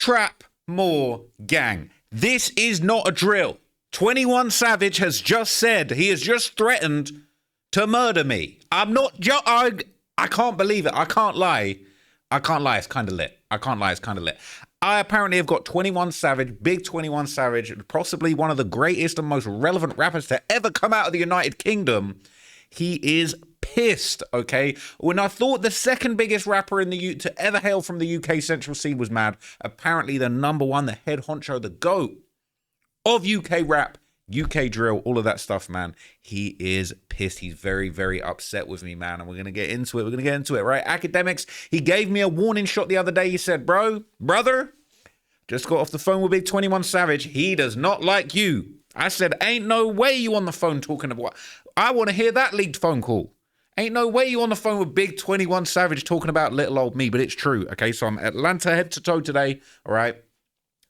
trap more, gang. This is not a drill. 21 Savage has just said, he has just threatened to murder me. I'm not, I can't believe it. I can't lie. It's kind of lit. I apparently have got 21 Savage, big 21 Savage, possibly one of the greatest and most relevant rappers to ever come out of the United Kingdom. He is pissed, okay? When I thought the second biggest rapper in the to ever hail from the UK central scene was mad, apparently the number one, the head honcho, the GOAT of UK rap, UK drill, all of that stuff, man. He is pissed. He's very, very upset with me, man. And we're going to get into it. Right? Academics, he gave me a warning shot the other day. He said, brother, just got off the phone with Big 21 Savage. He does not like you. I said, ain't no way you on the phone talking about... I want to hear that leaked phone call. Ain't no way you on the phone with Big 21 Savage talking about little old me, but it's true, okay? So I'm Atlanta head to toe today, all right?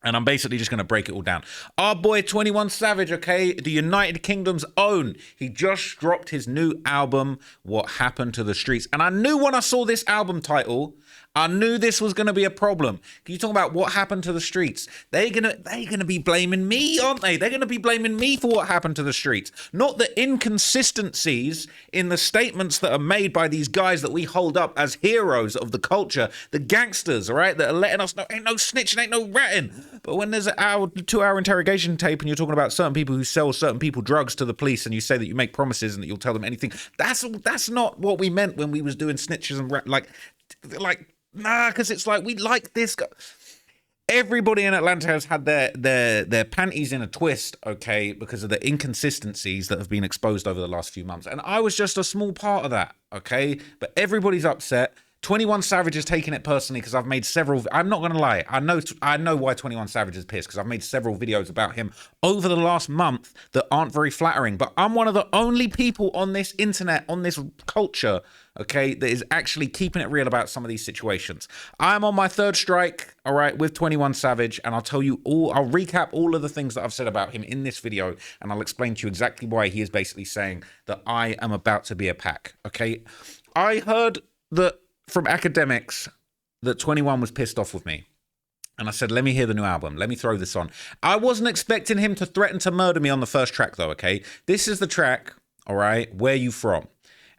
And I'm basically just going to break it all down. Our boy 21 Savage, okay, the United Kingdom's own. He just dropped his new album, What Happened to the Streets. And I knew when I saw this album title, I knew this was going to be a problem. You talk about what happened to the streets. They're gonna be blaming me, aren't they? They're going to be blaming me for what happened to the streets. Not the inconsistencies in the statements that are made by these guys that we hold up as heroes of the culture, the gangsters, all right, that are letting us know ain't no snitching, ain't no ratting. But when there's an 2-hour interrogation tape and you're talking about certain people who sell certain people drugs to the police and you say that you make promises and that you'll tell them anything, that's not what we meant when we was doing snitches and like. Nah, because it's like, we like this guy. Everybody in Atlanta has had their panties in a twist, okay, because of the inconsistencies that have been exposed over the last few months. And I was just a small part of that, okay? But everybody's upset. 21 Savage is taking it personally because I've made several... I'm not going to lie. I know why 21 Savage is pissed because I've made several videos about him over the last month that aren't very flattering. But I'm one of the only people on this internet, on this culture, okay, that is actually keeping it real about some of these situations. I'm on my third strike, all right, with 21 Savage, and I'll tell you all... I'll recap all of the things that I've said about him in this video, and I'll explain to you exactly why he is basically saying that I am about to be a pack, okay? I heard that... from academics that 21 was pissed off with me. And I said, let me hear the new album. Let me throw this on. I wasn't expecting him to threaten to murder me on the first track though, okay? This is the track, all right, Where You From?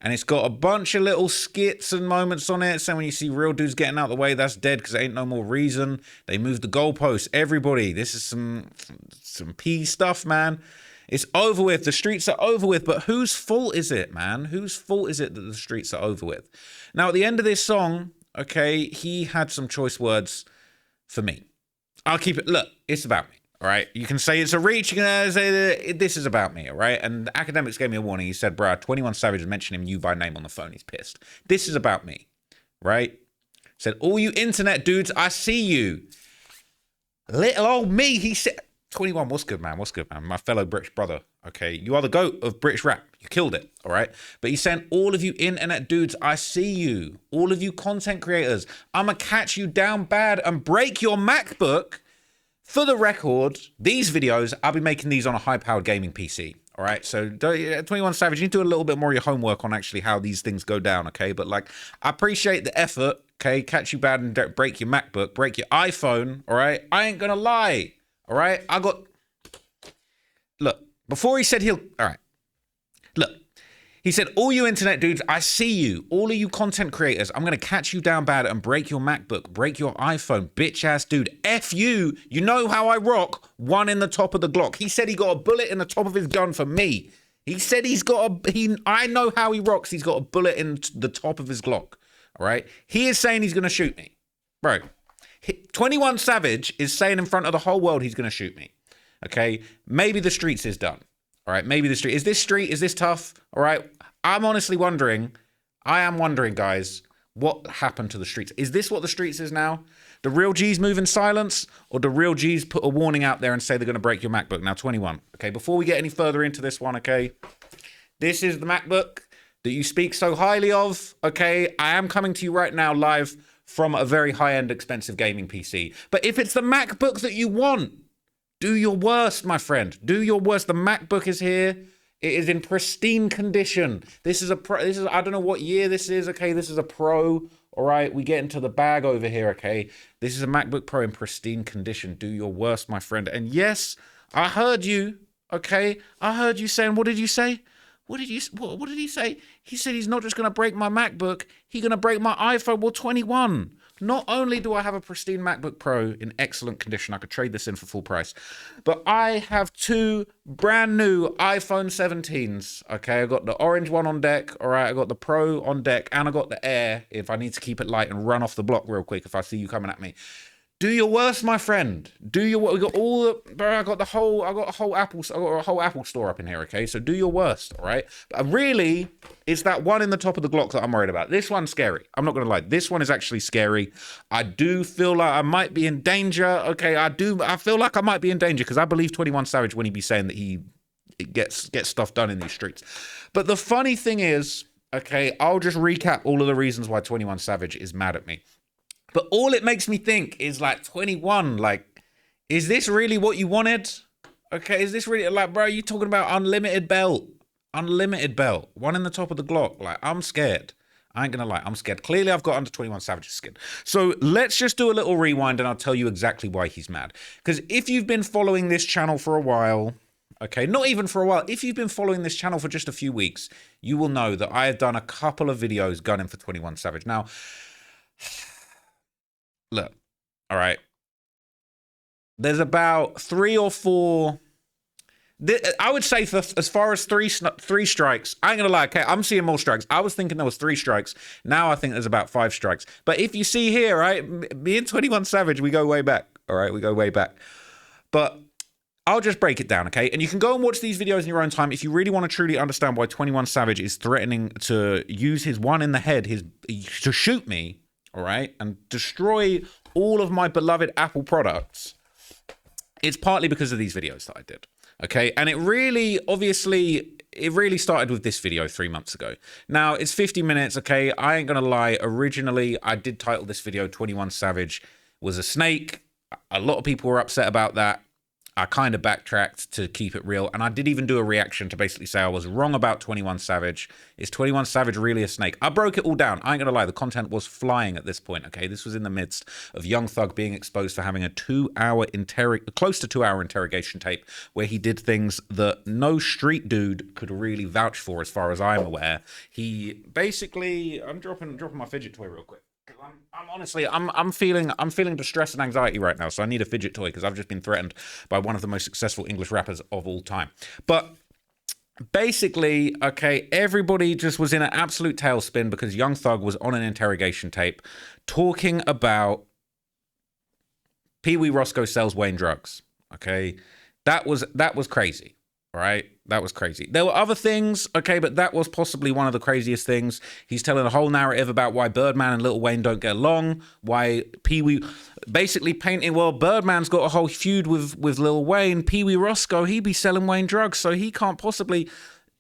And it's got a bunch of little skits and moments on it. So when you see real dudes getting out of the way, that's dead because there ain't no more reason. They moved the goalposts. Everybody, this is some P stuff, man. It's over with. The streets are over with. But whose fault is it, man? Whose fault is it that the streets are over with? Now, at the end of this song, okay, he had some choice words for me. I'll keep it. Look, it's about me, all right? You can say it's a reach. You can say this is about me, all right? And the academics gave me a warning. He said, bruh, 21 Savage is mentioning you by name on the phone. He's pissed. This is about me, right? Said, all you internet dudes, I see you. Little old me, he said... 21, what's good, man? What's good, man? My fellow British brother, okay? You are the GOAT of British rap. You killed it, all right? But he's saying, all of you internet dudes, I see you. All of you content creators, I'm going to catch you down bad and break your MacBook. For the record, these videos, I'll be making these on a high-powered gaming PC, all right? So 21 Savage, you need to do a little bit more of your homework on actually how these things go down, okay? But, like, I appreciate the effort, okay? Catch you bad and break your MacBook, break your iPhone, all right? I ain't going to lie. All right, look, before he said all right, look, he said, all you internet dudes, I see you, all of you content creators, I'm going to catch you down bad and break your MacBook, break your iPhone, bitch ass dude, F you, you know how I rock, one in the top of the Glock. He said he got a bullet in the top of his gun for me. He said I know how he rocks, he's got a bullet in the top of his Glock, all right? He is saying he's going to shoot me, bro. 21 Savage is saying in front of the whole world he's going to shoot me. Okay? Maybe the streets is done. All right? Maybe the street. Is this tough? All right? I am wondering, guys, what happened to the streets? Is this what the streets is now? The real G's move in silence, or the real G's put a warning out there and say they're going to break your MacBook? Now, 21. Okay? Before we get any further into this one, okay? This is the MacBook that you speak so highly of. Okay? I am coming to you right now live from a very high-end, expensive gaming PC. But if it's the MacBook that you want, do your worst, my friend. Do your worst. The MacBook is here. It is in pristine condition. This is I don't know what year this is, okay? This is a Pro, All right, we get into the bag over here, okay? This is a MacBook Pro in pristine condition. Do your worst, my friend. And yes, I heard you, okay? I heard you saying, what did you say? What did he say? He said he's not just going to break my MacBook, he's going to break my iPhone. Well, 21. Not only do I have a pristine MacBook Pro in excellent condition, I could trade this in for full price, but I have 2 brand new iPhone 17s, okay? I got the orange one on deck, all right? I got the Pro on deck, and I got the Air if I need to keep it light and run off the block real quick if I see you coming at me. Do your worst, my friend. Do your worst. We got all the, bro, I got a whole Apple store up in here, okay? So do your worst, all right? But really, it's that one in the top of the Glock that I'm worried about. This one's scary. I'm not gonna lie. This one is actually scary. I do feel like I might be in danger. Okay, I feel like I might be in danger because I believe 21 Savage when he be saying that he gets stuff done in these streets. But the funny thing is, okay, I'll just recap all of the reasons why 21 Savage is mad at me. But all it makes me think is like 21, like, is this really what you wanted? Okay, is this really, like, bro, you talking about unlimited belt? Unlimited belt. One in the top of the Glock. Like, I'm scared. I ain't gonna lie, I'm scared. Clearly, I've got under 21 Savage's skin. So let's just do a little rewind and I'll tell you exactly why he's mad. Because if you've been following this channel for a while, okay, not even for a while, if you've been following this channel for just a few weeks, you will know that I have done a couple of videos gunning for 21 Savage. Now, look, all right. There's about 3 or 4. I would say for as far as three strikes, I ain't gonna lie. Okay, I'm seeing more strikes. I was thinking there was 3 strikes. Now I think there's about 5 strikes. But if you see here, right, me and 21 Savage, we go way back. All right, we go way back. But I'll just break it down, okay? And you can go and watch these videos in your own time if you really want to truly understand why 21 Savage is threatening to use his one in the head, to shoot me. All right, and destroy all of my beloved Apple products. It's partly because of these videos that I did, okay? And it really, obviously, it really started with this video 3 months ago. Now, it's 50 minutes, okay? I ain't gonna lie. Originally, I did title this video 21 Savage was a snake. A lot of people were upset about that. I kind of backtracked to keep it real. And I did even do a reaction to basically say I was wrong about 21 Savage. Is 21 Savage really a snake? I broke it all down. I ain't gonna lie, the content was flying at this point, okay? This was in the midst of Young Thug being exposed for having a close to 2 hour interrogation tape where he did things that no street dude could really vouch for as far as I'm aware. He basically, I'm dropping my fidget toy real quick. I'm honestly, I'm feeling distress and anxiety right now, so I need a fidget toy because I've just been threatened by one of the most successful English rappers of all time. But basically, okay, everybody just was in an absolute tailspin because Young Thug was on an interrogation tape talking about Pee Wee Roscoe sells Wayne drugs. Okay, that was crazy. All right, that was crazy. There were other things, okay, but that was possibly one of the craziest things. He's telling a whole narrative about why Birdman and Lil Wayne don't get along, why Pee Wee, basically painting, well, Birdman's got a whole feud with Lil Wayne. Pee Wee Roscoe, he be selling Wayne drugs, so he can't possibly,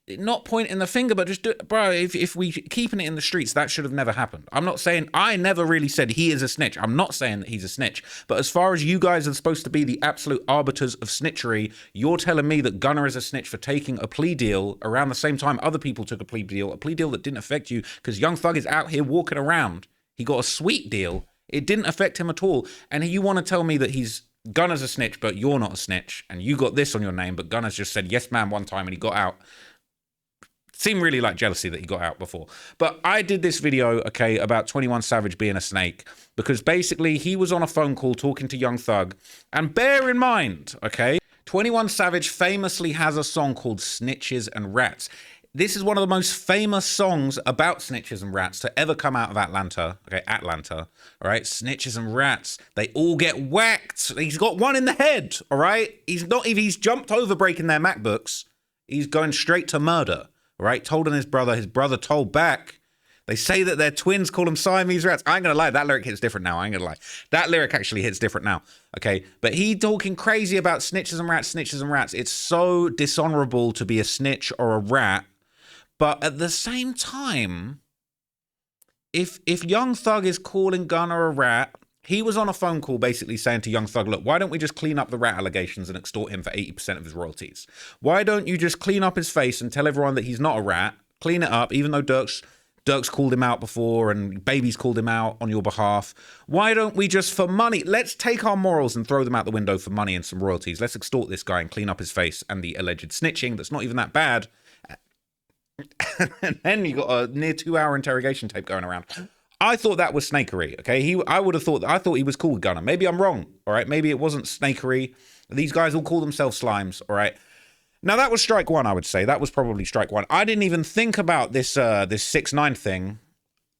not pointing the finger, but just do it. Bro, if we keeping it in the streets, that should have never happened. I'm not saying, I never really said he is a snitch. I'm not saying that he's a snitch. But as far as you guys are supposed to be the absolute arbiters of snitchery, you're telling me that Gunner is a snitch for taking a plea deal around the same time other people took a plea deal that didn't affect you because Young Thug is out here walking around. He got a sweet deal. It didn't affect him at all. And you want to tell me that Gunner's a snitch, but you're not a snitch. And you got this on your name, but Gunner's just said yes, ma'am, one time and he got out. Seemed really like jealousy that he got out before. But I did this video, okay, about 21 Savage being a snake because basically he was on a phone call talking to Young Thug. And bear in mind, okay, 21 Savage famously has a song called Snitches and Rats. This is one of the most famous songs about snitches and rats to ever come out of Atlanta. Okay, Atlanta, all right? Snitches and rats, they all get whacked. He's got one in the head, all right? He's jumped over breaking their MacBooks. He's going straight to murder. Right, told on his brother told back. They say that they're twins, call them Siamese rats. I ain't gonna lie, that lyric hits different now. I ain't gonna lie. That lyric actually hits different now. Okay, but he talking crazy about snitches and rats. It's so dishonorable to be a snitch or a rat. But at the same time, if Young Thug is calling Gunner a rat, he was on a phone call basically saying to Young Thug, look, why don't we just clean up the rat allegations and extort him for 80% of his royalties? Why don't you just clean up his face and tell everyone that he's not a rat, clean it up, even though Dirk's Dirk's called him out before and Baby's called him out on your behalf. Why don't we just, for money, let's take our morals and throw them out the window for money and some royalties. Let's extort this guy and clean up his face and the alleged snitching that's not even that bad. And then you got a near 2-hour interrogation tape going around. I thought that was snakery, okay? I thought he was cool with Gunner. Maybe I'm wrong, all right? Maybe it wasn't snakery. These guys all call themselves slimes, all right? Now, that was strike one, I would say. That was probably strike one. I didn't even think about this 6ix9ine thing.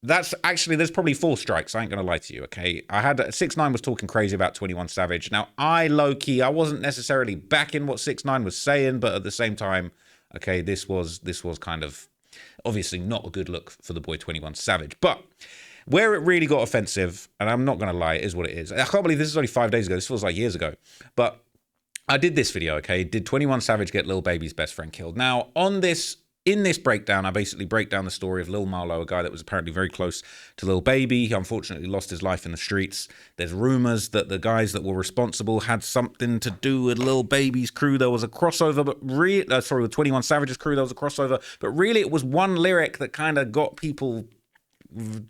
That's actually, there's probably 4 strikes. I ain't going to lie to you, okay? 6ix9ine was talking crazy about 21 Savage. Now, I wasn't necessarily backing what 6ix9ine was saying, but at the same time, okay, this was kind of obviously not a good look for the boy 21 Savage. But where it really got offensive, and I'm not going to lie, it is what it is. I can't believe this is only 5 days ago. This feels like years ago. But I did this video, okay? Did 21 Savage get Lil Baby's best friend killed? Now, in this breakdown, I basically break down the story of Lil Marlo, a guy that was apparently very close to Lil Baby. He unfortunately lost his life in the streets. There's rumors that the guys that were responsible had something to do with Lil Baby's crew. There was a crossover, but with 21 Savage's crew, there was a crossover. But really, it was one lyric that kind of got people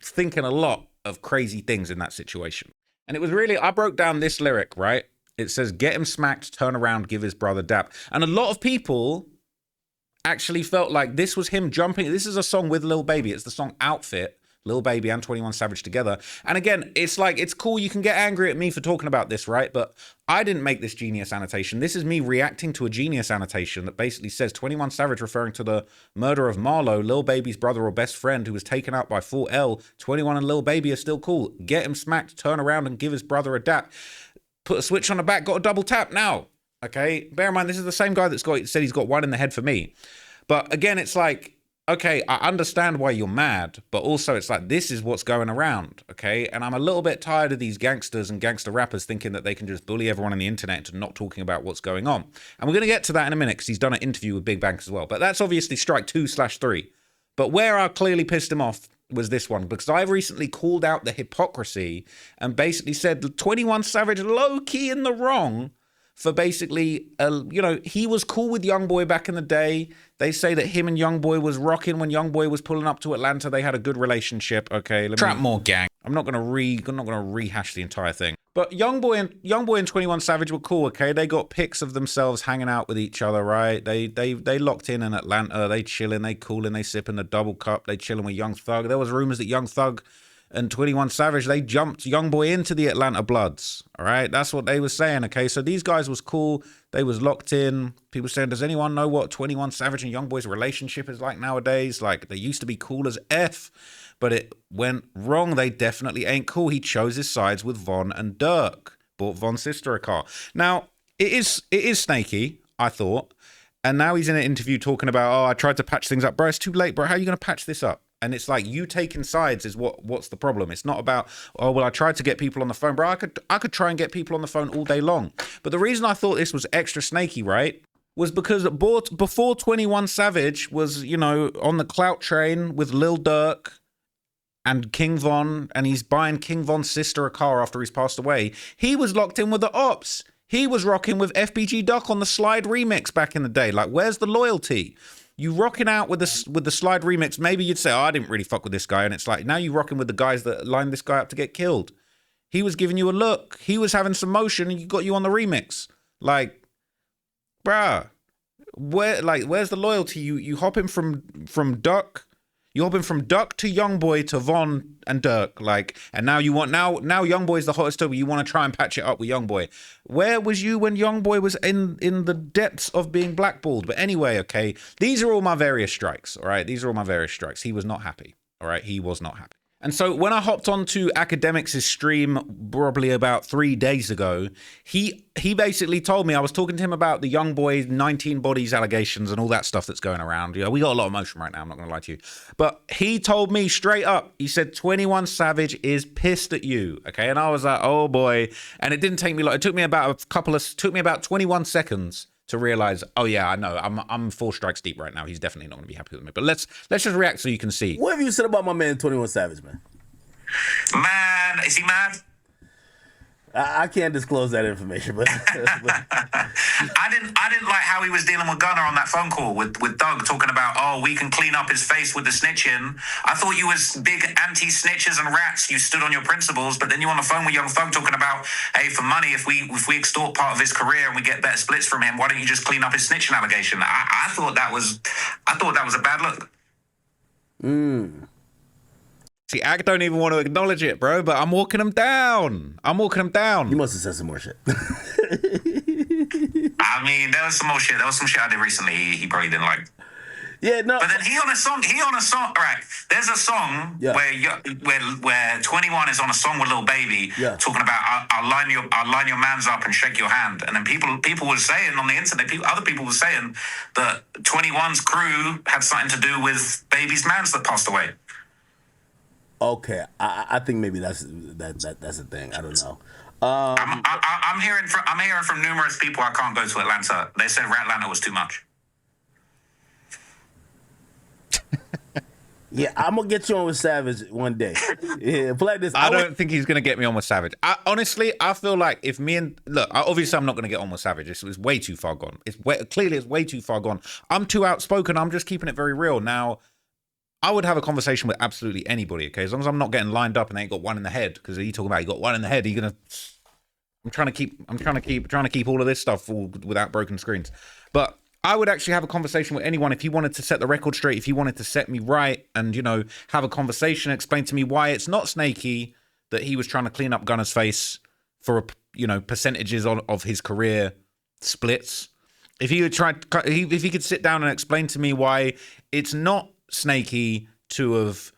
thinking a lot of crazy things in that situation. And it was really, I broke down this lyric, right? It says, get him smacked, turn around, give his brother dap. And a lot of people actually felt like this was him jumping. This is a song with Lil Baby. It's the song Outfit, Lil Baby and 21 Savage together. And again, it's like, it's cool. You can get angry at me for talking about this, right? But I didn't make this genius annotation. This is me reacting to a genius annotation that basically says 21 Savage referring to the murder of Marlo, Lil Baby's brother or best friend who was taken out by 4L. 21 and Lil Baby are still cool. Get him smacked, turn around and give his brother a dap. Put a switch on the back, got a double tap now. Okay, bear in mind, this is the same guy that's said he's got one in the head for me. But again, it's like, okay, I understand why you're mad, but also it's like, this is what's going around, okay? And I'm a little bit tired of these gangsters and gangster rappers thinking that they can just bully everyone on the internet into not talking about what's going on. And we're going to get to that in a minute because he's done an interview with Big Bang as well. But that's obviously strike 2/3. But where I clearly pissed him off was this one, because I've recently called out the hypocrisy and basically said 21 Savage low-key in the wrong for basically, he was cool with Youngboy back in the day. They say that him and Youngboy was rocking when Youngboy was pulling up to Atlanta. They had a good relationship. Okay, Trapmore gang. I'm not gonna rehash the entire thing. But Youngboy and 21 Savage were cool. Okay, they got pics of themselves hanging out with each other. Right? They locked in Atlanta. They chilling. They cooling. They sipping the double cup. They chilling with Young Thug. There was rumors that Young Thug and 21 Savage, they jumped Youngboy into the Atlanta Bloods. All right, that's what they were saying. Okay, so these guys was cool. They was locked in. People saying, does anyone know what 21 Savage and Youngboy's relationship is like nowadays? Like, they used to be cool as F, but it went wrong. They definitely ain't cool. He chose his sides with Von and Dirk. Bought Von's sister a car. Now, it is snaky, I thought. And now he's in an interview talking about, oh, I tried to patch things up. Bro, it's too late, bro. How are you going to patch this up? And it's like, you taking sides is what's the problem. It's not about, oh, well, I tried to get people on the phone. Bro, I could try and get people on the phone all day long. But the reason I thought this was extra snaky, right, was because before 21 Savage was, on the clout train with Lil Durk and King Von, and he's buying King Von's sister a car after he's passed away, he was locked in with the ops. He was rocking with FBG Duck on the Slide remix back in the day. Like, where's the loyalty? You rocking out with the Slide remix, maybe you'd say, oh, I didn't really fuck with this guy. And it's like, now you rocking with the guys that lined this guy up to get killed. He was giving you a look. He was having some motion and he got you on the remix. Like, bruh, where's the loyalty? You hopping from Duck. You hopping from Duck to Youngboy to Von and Dirk, like, and now now Youngboy's the hottest but you want to try and patch it up with Youngboy. Where was you when Youngboy was in the depths of being blackballed? But anyway, okay, these are all my various strikes, all right? These are all my various strikes. He was not happy, all right? He was not happy. And so when I hopped onto Academics' stream probably about 3 days ago, he basically told me, I was talking to him about the Youngboy 19 bodies allegations and all that stuff that's going around. We got a lot of motion right now, I'm not going to lie to you. But he told me straight up, he said 21 Savage is pissed at you, okay? And I was like, oh boy. And it didn't take me long. It took me about 21 seconds to realize, oh yeah, I know, I'm 4 strikes deep right now. He's definitely not going to be happy with me. But let's just react so you can see. What have you said about my man 21 Savage, man? Man, is he mad? I can't disclose that information, but I didn't like how he was dealing with Gunner on that phone call with Doug, talking about, oh, we can clean up his face with the snitching. I thought you was big anti-snitches and rats. You stood on your principles, but then you on the phone with Young Thug talking about, hey, for money, if we extort part of his career and we get better splits from him, why don't you just clean up his snitching allegation? I thought that was a bad look. See, Ag don't even want to acknowledge it, bro, but I'm walking him down. You must have said some more shit. I mean, there was some more shit. There was some shit I did recently he probably didn't like. Yeah, no. But then he on a song. All right, there's a song where 21 is on a song with Lil Baby, talking about I'll line your mans up and shake your hand. And then people were saying on the internet, other people were saying that 21's crew had something to do with Baby's mans that passed away. Okay, I think maybe that's a thing. I don't know. I'm hearing from numerous people. I can't go to Atlanta. They said Atlanta was too much. Yeah, I'm gonna get you on with Savage one day. Yeah, play this. I don't think he's gonna get me on with Savage. Honestly, I feel like if me and obviously I'm not gonna get on with Savage. It's way too far gone. Clearly it's way too far gone. I'm too outspoken. I'm just keeping it very real. Now, I would have a conversation with absolutely anybody. Okay, as long as I'm not getting lined up and they ain't got one in the head. Because you talking about you got one in the head. I'm trying to keep all of this stuff all without broken screens. But I would actually have a conversation with anyone if he wanted to set the record straight, if he wanted to set me right and, have a conversation, explain to me why it's not snaky that he was trying to clean up Gunner's face for, percentages of his career splits. If he could sit down and explain to me why it's not snaky to have,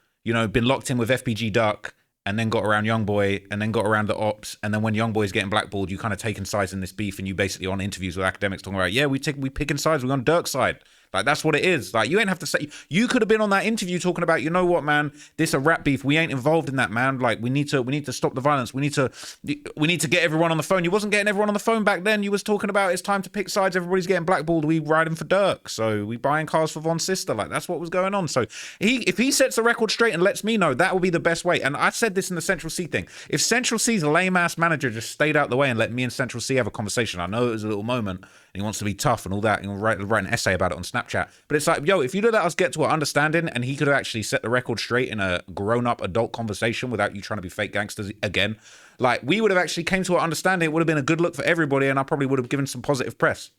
been locked in with FBG Duck and then got around Youngboy and then got around the ops, and then when Youngboy's getting blackballed, you kind of taking sides in this beef, and you basically on interviews with academics talking about, we picking sides, we're on Dirk's side. Like, that's what it is. Like, you ain't have to say, you could have been on that interview talking about, you know what, man, this a rap beef. We ain't involved in that, man. Like, we need to stop the violence. We need to get everyone on the phone. You wasn't getting everyone on the phone back then. You was talking about it's time to pick sides. Everybody's getting blackballed. We riding for Dirk. So we buying cars for Von Sister. Like, that's what was going on. So if he sets the record straight and lets me know, that will be the best way. And I said this in the Central C thing. If Central C's lame ass manager just stayed out the way and let me and Central C have a conversation, I know it was a little moment and he wants to be tough and all that, and write an essay about it on Snapchat. But it's like, if you'd have let us get to an understanding and he could have actually set the record straight in a grown-up adult conversation without you trying to be fake gangsters again, like, we would have actually came to an understanding. It would have been a good look for everybody, and I probably would have given some positive press.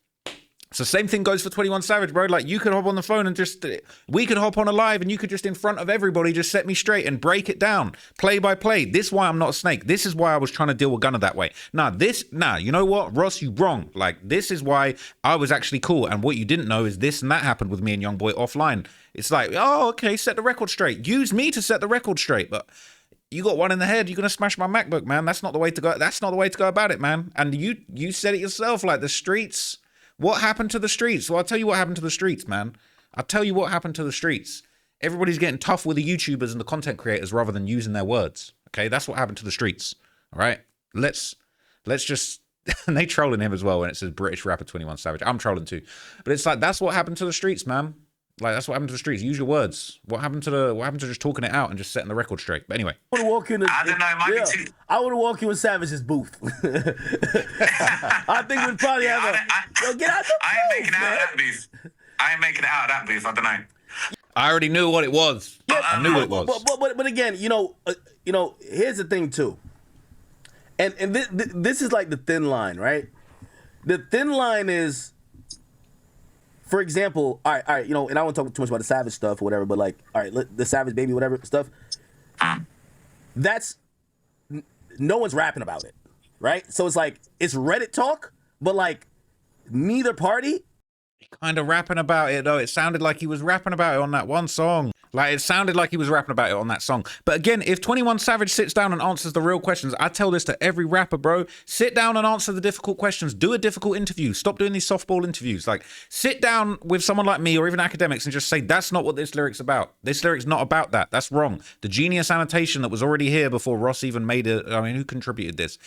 So same thing goes for 21 Savage, bro. Like, you could hop on the phone and we could hop on a live and you could just in front of everybody just set me straight and break it down play by play. This is why I'm not a snake. This is why I was trying to deal with Gunner that way. You know what, Ross, you wrong. Like, this is why I was actually cool. And what you didn't know is this and that happened with me and Youngboy offline. It's like, oh, okay, set the record straight. Use me to set the record straight. But you got one in the head, you're gonna smash my MacBook, man. That's not the way to go. That's not the way to go about it, man. And you said it yourself, like, the streets. What happened to the streets? Well, I'll tell you what happened to the streets, man. I'll tell you what happened to the streets. Everybody's getting tough with the YouTubers and the content creators rather than using their words. Okay, that's what happened to the streets. All right, let's just. And they trolling him as well when it says British rapper 21 Savage. I'm trolling too, but it's like, that's what happened to the streets, man. Like, that's what happened to the streets. Use your words. What happened to just talking it out and just setting the record straight? But anyway, I don't know. I would have walked in with Savage's booth. I think we'd probably have get out the booth. I ain't making it out of that booth. I don't know. I already knew what it was. Yeah, I knew what it was. But again, here's the thing too. And this is like the thin line, right? The thin line is, for example, all right, and I don't want to talk too much about the Savage stuff or whatever, but like, all right, the Savage Baby, whatever stuff, that's, no one's rapping about it, right? So it's like, it's Reddit talk, but like, neither party. Kind of rapping about it, though. It sounded like he was rapping about it on that one song. Like, it sounded like he was rapping about it on that song. But again, if 21 Savage sits down and answers the real questions, I tell this to every rapper, bro. Sit down and answer the difficult questions. Do a difficult interview. Stop doing these softball interviews. Like, sit down with someone like me or even academics and just say, that's not what this lyric's about. This lyric's not about that. That's wrong. The genius annotation that was already here before Ross even made it. I mean, who contributed this?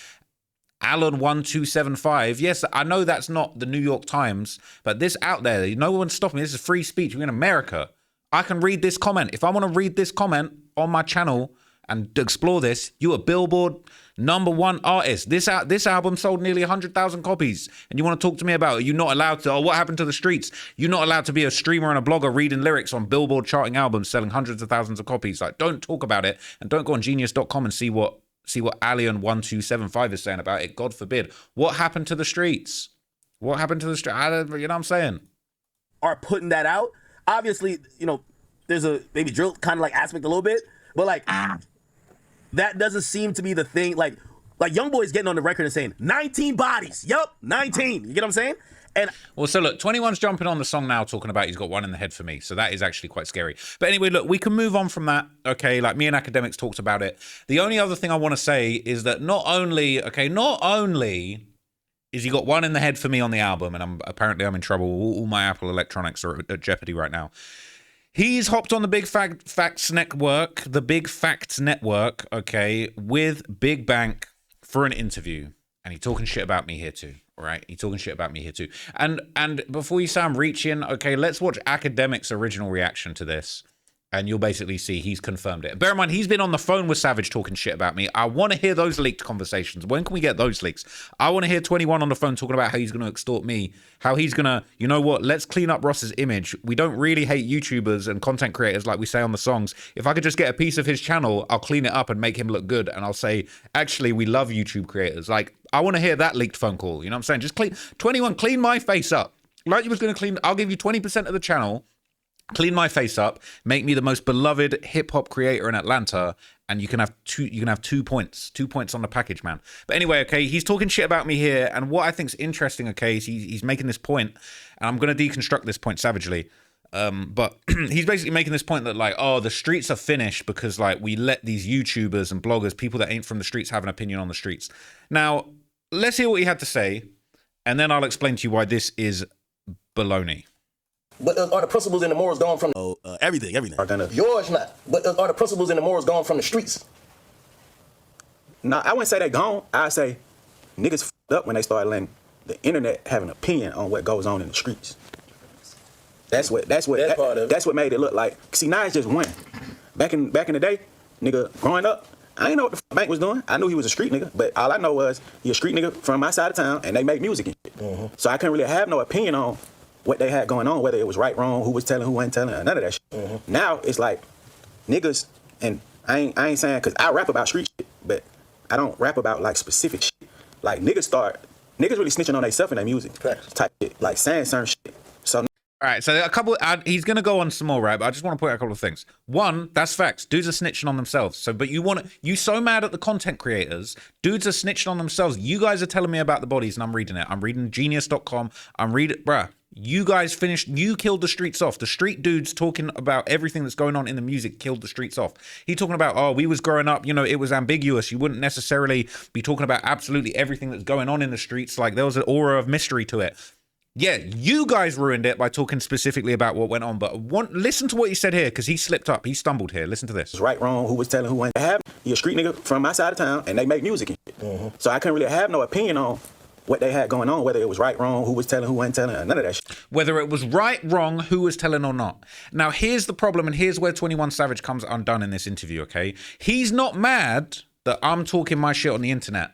Alan1275. Yes, I know that's not the New York Times, but this out there, no one's stopping me. This is free speech. We're in America. I can read this comment. If I want to read this comment on my channel and explore this, you a Billboard, Number one artist. This album sold nearly 100,000 copies. And you want to talk to me about it? You're not allowed to. Oh, what happened to the streets? You're not allowed to be a streamer and a blogger reading lyrics on Billboard charting albums selling hundreds of thousands of copies. Like, don't talk about it. And don't go on genius.com and see what Alien1275 is saying about it. God forbid. What happened to the streets? What happened to the streets? You know what I'm saying? Are putting that out. Obviously, you know, there's a maybe drill kind of like aspect a little bit, but like that doesn't seem to be the thing. Like Young Boy's getting on the record and saying 19 bodies. Yup, 19. You get what I'm saying? And well, so look, 21's jumping on the song now talking about he's got one in the head for me. So that is actually quite scary. But anyway, look, we can move on from that. Okay, like me and Academics talked about it. The only other thing I want to say is that not only is he got one in the head for me on the album, and I'm in trouble. All my Apple electronics are at jeopardy right now. He's hopped on the Big Facts Network, okay, with Big Bank for an interview. And he's talking shit about me here too, all right? He's talking shit about me here too. And before you say I'm reaching, okay, let's watch Academic's original reaction to this. And you'll basically see he's confirmed it. Bear in mind, he's been on the phone with Savage talking shit about me. I want to hear those leaked conversations. When can we get those leaks? I want to hear 21 on the phone talking about how he's going to extort me, how he's going to, you know what, let's clean up Ross's image. We don't really hate YouTubers and content creators like we say on the songs. If I could just get a piece of his channel, I'll clean it up and make him look good. And I'll say, actually, we love YouTube creators. Like, I want to hear that leaked phone call. You know what I'm saying? Just clean, 21, clean my face up. Like you was going to clean, I'll give you 20% of the channel. Clean my face up, make me the most beloved hip hop creator in Atlanta, and you can have 2 points on the package, man. But anyway, okay, he's talking shit about me here, and what I think's interesting, okay, is he's making this point, and I'm gonna deconstruct this point savagely. But he's basically making this point that like, oh, the streets are finished because like we let these YouTubers and bloggers, people that ain't from the streets, have an opinion on the streets. Now, let's hear what he had to say, and then I'll explain to you why this is baloney. But are the principles and the morals gone from everything. Yours not. But are the principles and the morals gone from the streets? No, I wouldn't say they gone. I say niggas f***ed up when they started letting the internet have an opinion on what goes on in the streets. That's what made it look like. See, now it's just one. Back in the day, nigga, growing up, I didn't know what the Bank was doing. I knew he was a street nigga, but all I know was he a street nigga from my side of town, and they make music and shit. Mm-hmm. So I couldn't really have no opinion on what they had going on, whether it was right, wrong, who was telling, who wasn't telling, or none of that shit. Mm-hmm. Now it's like niggas, and I ain't saying, because I rap about street shit, but I don't rap about like specific shit. Like niggas really snitching on themselves in their music type shit, like saying certain shit. So. All right, so a couple. He's gonna go on some more, right? But I just want to point out a couple of things. One, that's facts. Dudes are snitching on themselves. So, but you so mad at the content creators. Dudes are snitching on themselves. You guys are telling me about the bodies, and I'm reading it. I'm reading Genius.com. Bruh. You guys finished, you killed the streets off. The street dudes talking about everything that's going on in the music killed the streets off. He talking about, oh, we was growing up, you know, it was ambiguous. You wouldn't necessarily be talking about absolutely everything that's going on in the streets. Like there was an aura of mystery to it. Yeah, you guys ruined it by talking specifically about what went on. But listen to what he said here, because he slipped up. He stumbled here. Listen to this. Right, wrong, who was telling, who wasn't. He a street nigga from my side of town, and they make music and shit. Mm-hmm. So I couldn't really have no opinion on what they had going on, whether it was right, wrong, who was telling, who wasn't telling, none of that shit. Whether it was right, wrong, who was telling or not. Now, here's the problem, and here's where 21 Savage comes undone in this interview, okay? He's not mad that I'm talking my shit on the internet.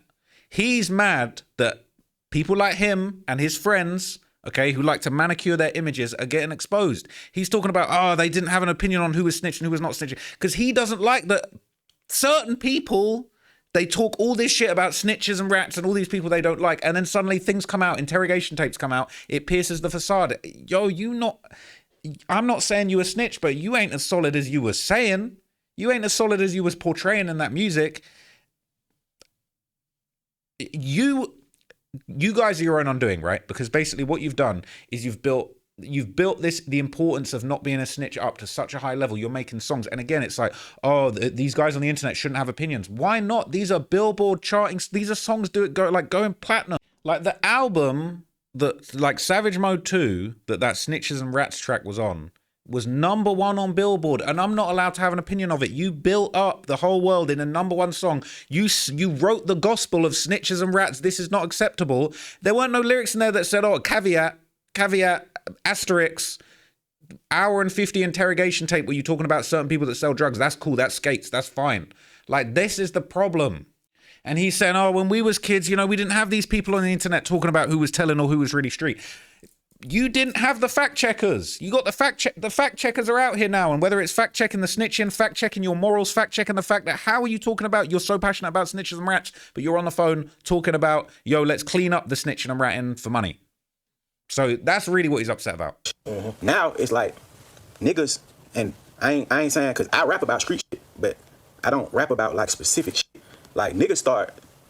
He's mad that people like him and his friends, okay, who like to manicure their images are getting exposed. He's talking about, oh, they didn't have an opinion on who was snitching, who was not snitching, because he doesn't like that certain people, they talk all this shit about snitches and rats and all these people they don't like, and then suddenly things come out, interrogation tapes come out, it pierces the facade. Yo, I'm not saying you a snitch, but you ain't as solid as you were saying. You ain't as solid as you was portraying in that music. You guys are your own undoing, right? Because basically what you've done is you've built the importance of not being a snitch up to such a high level. You're making songs, and again, it's like, oh, these guys on the internet shouldn't have opinions. Why not? These are Billboard charting. These are songs going platinum. Like the album that like Savage Mode 2 that Snitches and Rats track was on was #1 on Billboard, and I'm not allowed to have an opinion of it. You built up the whole world in a #1 song. You wrote the gospel of snitches and rats. This is not acceptable. There weren't no lyrics in there that said, oh, caveat, asterisk, hour and 50 interrogation tape where you're talking about certain people that sell drugs. That's cool. That's skates. That's fine. Like, this is the problem. And he's saying, oh, when we was kids, you know, we didn't have these people on the internet talking about who was telling or who was really street. You didn't have the fact checkers. You got the fact checkers are out here now. And whether it's fact checking the snitching, fact checking your morals, fact checking the fact that how are you talking about you're so passionate about snitches and rats, but you're on the phone talking about, yo, let's clean up the snitching and ratting for money. So that's really what he's upset about. Now it's like niggas, and I ain't saying because I rap about street shit, but I don't rap about like specific shit. Like niggas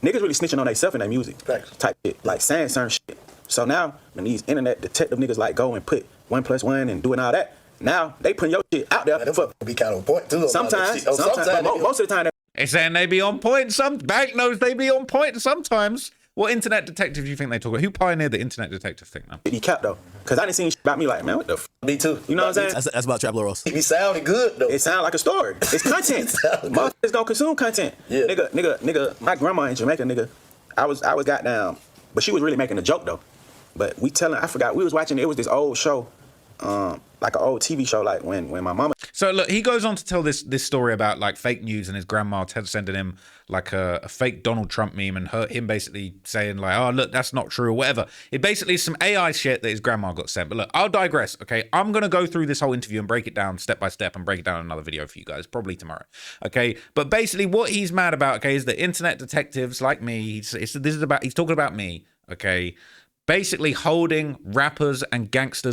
really snitching on themselves in their music type shit, like saying certain shit. So now when these internet detective niggas like go and put 1 + 1 and doing all that, now they putting your shit out there. For be kind of on point too. Sometimes, but most of the time. They're saying they be on point. Some bank knows they be on point sometimes. What internet detective do you think they talk about? Who pioneered the internet detective thing, man? He kept though, because I didn't see shit about me like, man, what the f? Me too. You know what I'm saying? That's about Trapler Ross. He sounded good though. It sounds like a story. It's content. Motherfuckers don't consume content. Yeah. Nigga. My grandma in Jamaica, nigga. I was goddamn, but she was really making a joke though. But I forgot. We was watching. It was this old show, like an old TV show, like when my mama. So look, he goes on to tell this story about like fake news and his grandma sending him like a fake Donald Trump meme and him basically saying like, oh look, that's not true or whatever. It basically is some AI shit that his grandma got sent. But look, I'll digress. Okay, I'm gonna go through this whole interview and break it down step by step and break it down in another video for you guys, probably tomorrow. Okay, but basically what he's mad about, okay, is that internet detectives like me. He's talking about me. Okay. Basically holding rappers and gangster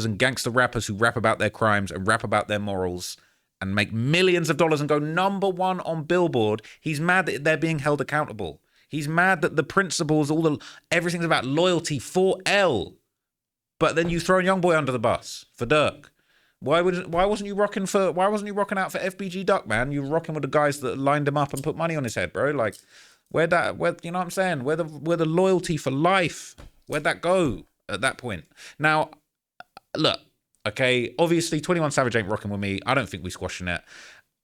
rappers who rap about their crimes and rap about their morals and make millions of dollars and go #1 on Billboard. He's mad that they're being held accountable. He's mad that the principles, everything's about loyalty, 4L. But then you throw Youngboy under the bus for Dirk. Why wasn't you rocking out for FBG Duck, man? You were rocking with the guys that lined him up and put money on his head, bro. Like, where you know what I'm saying? Where the loyalty for life? Where'd that go at that point? Now, look, okay, obviously 21 Savage ain't rocking with me. I don't think we squashing it.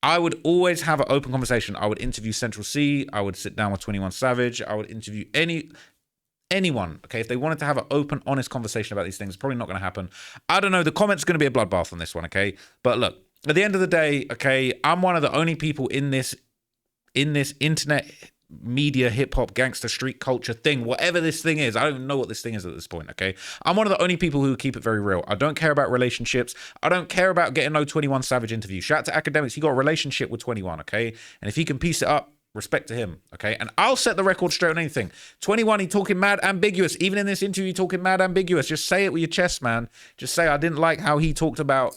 I would always have an open conversation. I would interview Central C. I would sit down with 21 Savage. I would interview anyone, okay? If they wanted to have an open, honest conversation about these things, probably not going to happen. I don't know. The comments are going to be a bloodbath on this one, okay? But look, at the end of the day, okay, I'm one of the only people in this internet media, hip-hop, gangster, street culture thing, whatever this thing is. I don't even know what this thing is at this point, okay? I'm one of the only people who keep it very real. I don't care about relationships. I don't care about getting no 21 Savage interview. Shout out to Academics. He got a relationship with 21, okay? And if he can piece it up, respect to him, okay? And I'll set the record straight on anything. 21, he talking mad ambiguous. Even in this interview, he talking mad ambiguous. Just say it with your chest, man. Just say, I didn't like how he talked about...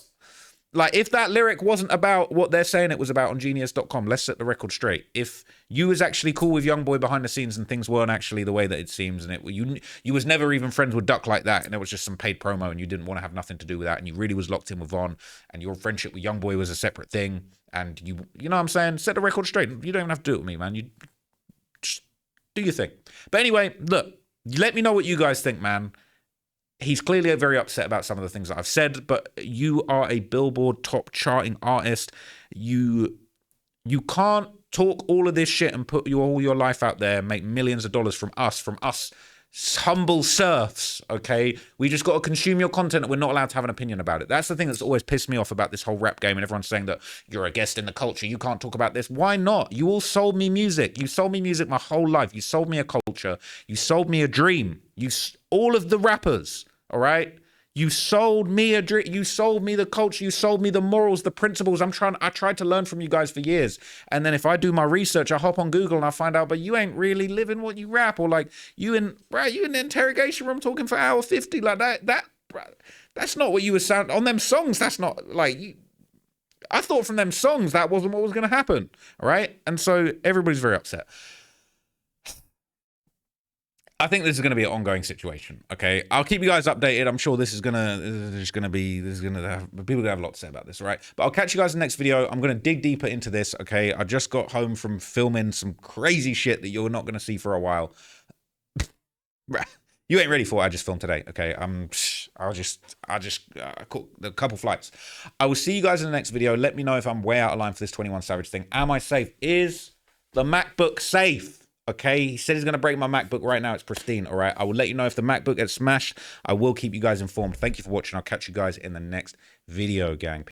Like, if that lyric wasn't about what they're saying it was about on Genius.com, let's set the record straight. If you was actually cool with Youngboy behind the scenes and things weren't actually the way that it seems, and you was never even friends with Duck like that, and it was just some paid promo, and you didn't want to have nothing to do with that, and you really was locked in with Von, and your friendship with Youngboy was a separate thing, and you know what I'm saying? Set the record straight. You don't even have to do it with me, man. You just do your thing. But anyway, look, let me know what you guys think, man. He's clearly very upset about some of the things that I've said, but you are a Billboard top charting artist. You can't talk all of this shit and put all your life out there and make millions of dollars from us humble serfs, okay? We just got to consume your content and we're not allowed to have an opinion about it. That's the thing that's always pissed me off about this whole rap game, and everyone's saying that you're a guest in the culture, you can't talk about this. Why not? You all sold me music. You sold me music my whole life. You sold me a culture. You sold me a dream. All of the rappers... All right, you sold me a dream. You sold me the culture. You sold me the morals, the principles. I tried to learn from you guys for years, and then if I do my research, I hop on Google and I find out, but you ain't really living what you rap, or like you in the interrogation room talking for hour 50 like that. That's not what you were sound on them songs. That's not like you. I thought from them songs that wasn't what was going to happen. All right, and so everybody's very upset. I think this is going to be an ongoing situation. Okay, I'll keep you guys updated. I'm sure people are going to have a lot to say about this. All right, but I'll catch you guys in the next video. I'm going to dig deeper into this. Okay, I just got home from filming some crazy shit that you're not going to see for a while. You ain't ready for what I just filmed today. Okay, I caught a couple flights. I will see you guys in the next video. Let me know if I'm way out of line for this 21 Savage thing. Am I safe? Is the MacBook safe? Okay, he said he's going to break my MacBook. Right now it's pristine. All right, I will let you know if the MacBook gets smashed. I will keep you guys informed. Thank you for watching. I'll catch you guys in the next video, gang.